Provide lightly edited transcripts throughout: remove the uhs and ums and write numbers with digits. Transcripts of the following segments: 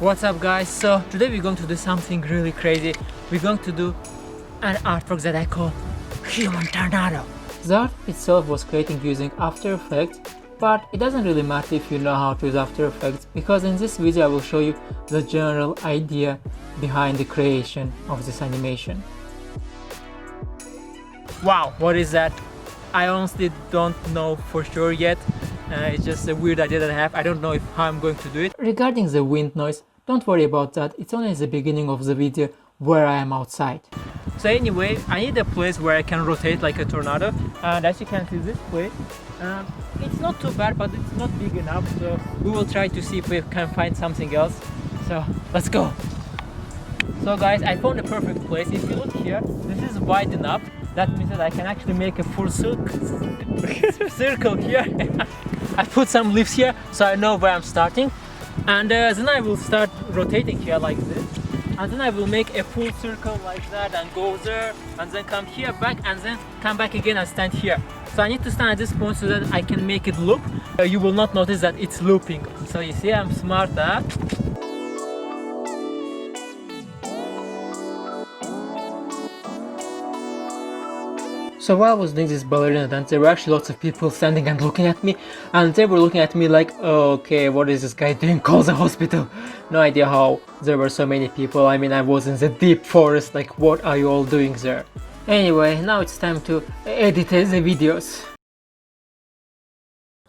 What's up guys? So today we're going to do something really crazy. We're going to do an artwork that I call Human Tornado. The art itself was created using After Effects, but it doesn't really matter if you know how to use After Effects, because in this video I will show you the general idea behind the creation of this animation. Wow, what is that? I honestly don't know for sure yet. It's just a weird idea that I have. I don't know how I'm going to do it. Regarding the wind noise, don't worry about that. It's only the beginning of the video where I am outside. So anyway, I need a place where I can rotate like a tornado. And as you can see, this place, it's not too bad, but it's not big enough. So we will try to see if we can find something else. So let's go. So guys, I found a perfect place. If you look here, this is wide enough. That means that I can actually make a full circle here. I put some leaves here so I know where I'm starting, and then I will start rotating here like this, and then I will make a full circle like that and go there, and then come here back, and then come back again and stand here. So I need to stand at this point so that I can make it loop. You will not notice that it's looping. So you see, I'm smart, huh? So while I was doing this ballerina dance, there were actually lots of people standing and looking at me, and they were looking at me like, okay, what is this guy doing? Call the hospital. No idea how there were so many people. I mean, I was in the deep forest, like what are you all doing there? Anyway, now it's time to edit the videos.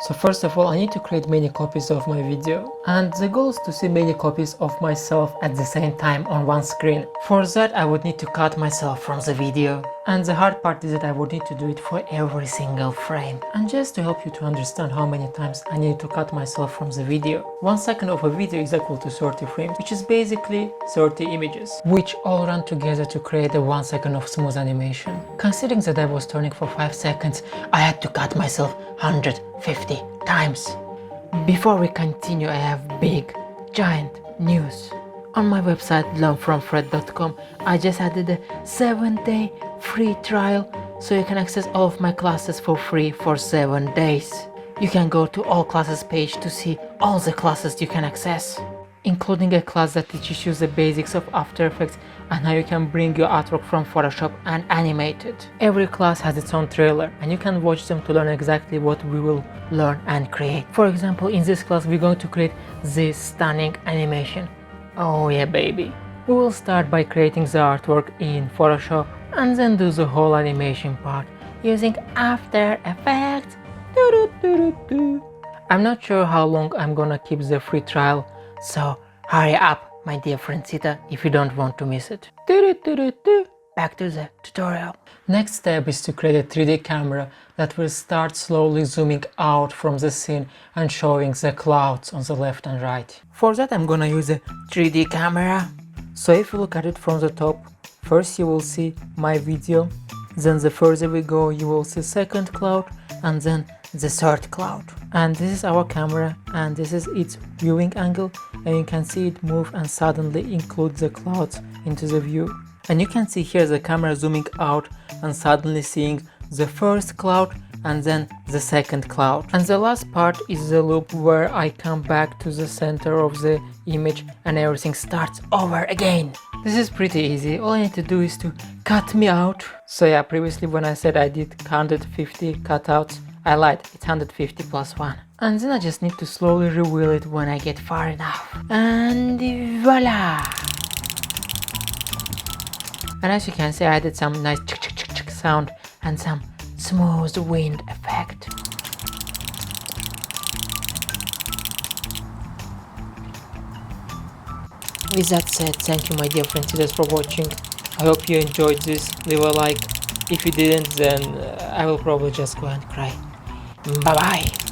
So first of all, I need to create many copies of my video, and the goal is to see many copies of myself at the same time on one screen. For that I would need to cut myself from the video, and the hard part is that I would need to do it for every single frame. And just to help you to understand how many times I need to cut myself from the video, 1 second of a video is equal to 30 frames, which is basically 30 images, which all run together to create a 1 second of smooth animation. Considering that I was turning for 5 seconds, I had to cut myself 150 times. Before we continue, I have big, giant news. On my website learnfromfred.com, I just added a 7-day free trial, so you can access all of my classes for free for 7 days. You can go to all classes page to see all the classes you can access, including a class that teaches you the basics of After Effects and how you can bring your artwork from Photoshop and animate it. Every class has its own trailer, and you can watch them to learn exactly what we will learn and create. For example, in this class we're going to create this stunning animation. Oh yeah baby. We will start by creating the artwork in Photoshop and then do the whole animation part using After Effects. I'm not sure how long I'm gonna keep the free trial, so hurry up my dear friendsita if you don't want to miss it. Back to the tutorial. Next step is to create a 3D camera that will start slowly zooming out from the scene and showing the clouds on the left and right. For that I'm gonna use a 3D camera. So if you look at it from the top, first you will see my video, then the further we go you will see second cloud, and then the third cloud. And this is our camera, and this is its viewing angle, and you can see it move and suddenly include the clouds into the view. And you can see here the camera zooming out and suddenly seeing the first cloud and then the second cloud. And the last part is the loop where I come back to the center of the image and everything starts over again. This is pretty easy. All I need to do is to cut me out. So yeah, previously when I said I did 150 cutouts, I lied, it's 150 plus 1. And then I just need to slowly reveal it when I get far enough. And voila! And as you can see, I added some nice sound and some smooth wind effect. With that said, thank you my dear friends for watching. I hope you enjoyed this. Leave a like. If you didn't, then I will probably just go and cry. Bye bye!